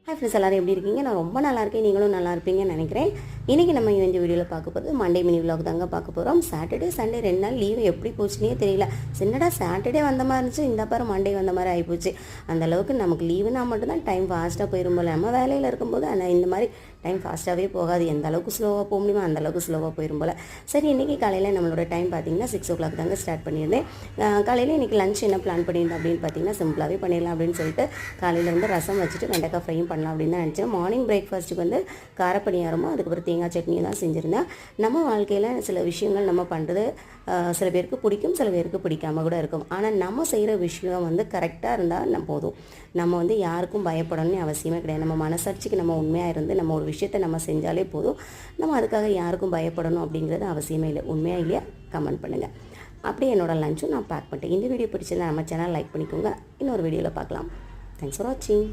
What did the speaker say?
Hi friends, எல்லோரும் எப்படி இருக்கீங்க? நான் ரொம்ப நல்லா இருக்கேன். நீங்களும் நல்லா இருப்பீங்கன்னு நினைக்கிறேன். இன்றைக்கி நம்ம இந்த வீடியோவில் பார்க்க போகிறது மண்டே மினி விலாக் தாங்க பார்க்க போகிறோம். சாட்டர்டே சண்டே 2 நாள் லீவு எப்படி போச்சுன்னே தெரியல. என்னடா சாட்டர்டே வந்த மாதிரி இருந்துச்சு, இந்த பாரு மண்டே வந்த மாதிரி ஆகிப்போச்சு. அந்தளவுக்கு நமக்கு லீவுனா மட்டும்தான் டைம் ஃபாஸ்ட்டாக போயிடும் போல். நம்ம வேலையில் இருக்கும்போது ஆனால் இந்த மாதிரி டைம் ஃபாஸ்ட்டாகவே போகாது. எந்த அளவுக்கு ஸ்லோவாக போக முடியுமோ அந்தளவுக்கு ஸ்லோவாக போயிடும் போல். சரி, இன்றைக்கி காலையில் நம்மளோட டைம் பார்த்திங்கன்னா 6 o'clock தாங்க ஸ்டார்ட் பண்ணியிருந்தேன். காலையில் இன்றைக்கி லஞ்ச் என்ன பிளான் பண்ணியிருந்தேன் அப்படின்னு பார்த்தீங்கன்னா சிம்பிளாகவே பண்ணிடலாம் அப்படின்னு சொல்லிட்டு காலையில் வந்து ரசம் வச்சுட்டு வெண்டைக்காய் ஃப்ரையும் பண்ணலாம் அப்படின்னு தான் நினச்சேன். மார்னிங் பிரேக்ஃபாஸ்ட்டுக்கு வந்து காரப்பணியாரமும் அதுக்கப்புறம் தேங்காய் சட்னியும் தான் செஞ்சுருந்தேன். நம்ம வாழ்க்கையில் சில விஷயங்கள் நம்ம பண்ணுறது சில பேருக்கு பிடிக்கும், சில பேருக்கு பிடிக்காமல் கூட இருக்கும். ஆனால் நம்ம செய்கிற விஷயம் வந்து கரெக்டாக இருந்தால் போதும். நம்ம வந்து யாருக்கும் பயப்படணும்னு அவசியமே கிடையாது. நம்ம மனசாட்சிக்கு நம்ம உண்மையாக இருந்து நம்ம ஒரு விஷயத்தை நம்ம செஞ்சாலே போதும். நம்ம அதுக்காக யாருக்கும் பயப்படணும் அப்படிங்கிறது அவசியமே இல்லை. உண்மையாக இல்லையா கமெண்ட் பண்ணுங்கள். அப்படியே என்னோடய லஞ்சும் நான் பேக் பண்ணிட்டேன். இந்த வீடியோ பிடிச்சிருந்தா நம்ம சேனல் லைக் பண்ணிக்கோங்க. இன்னொரு வீடியோவில் பார்க்கலாம். தேங்க்ஸ் ஃபார் வாட்சிங்.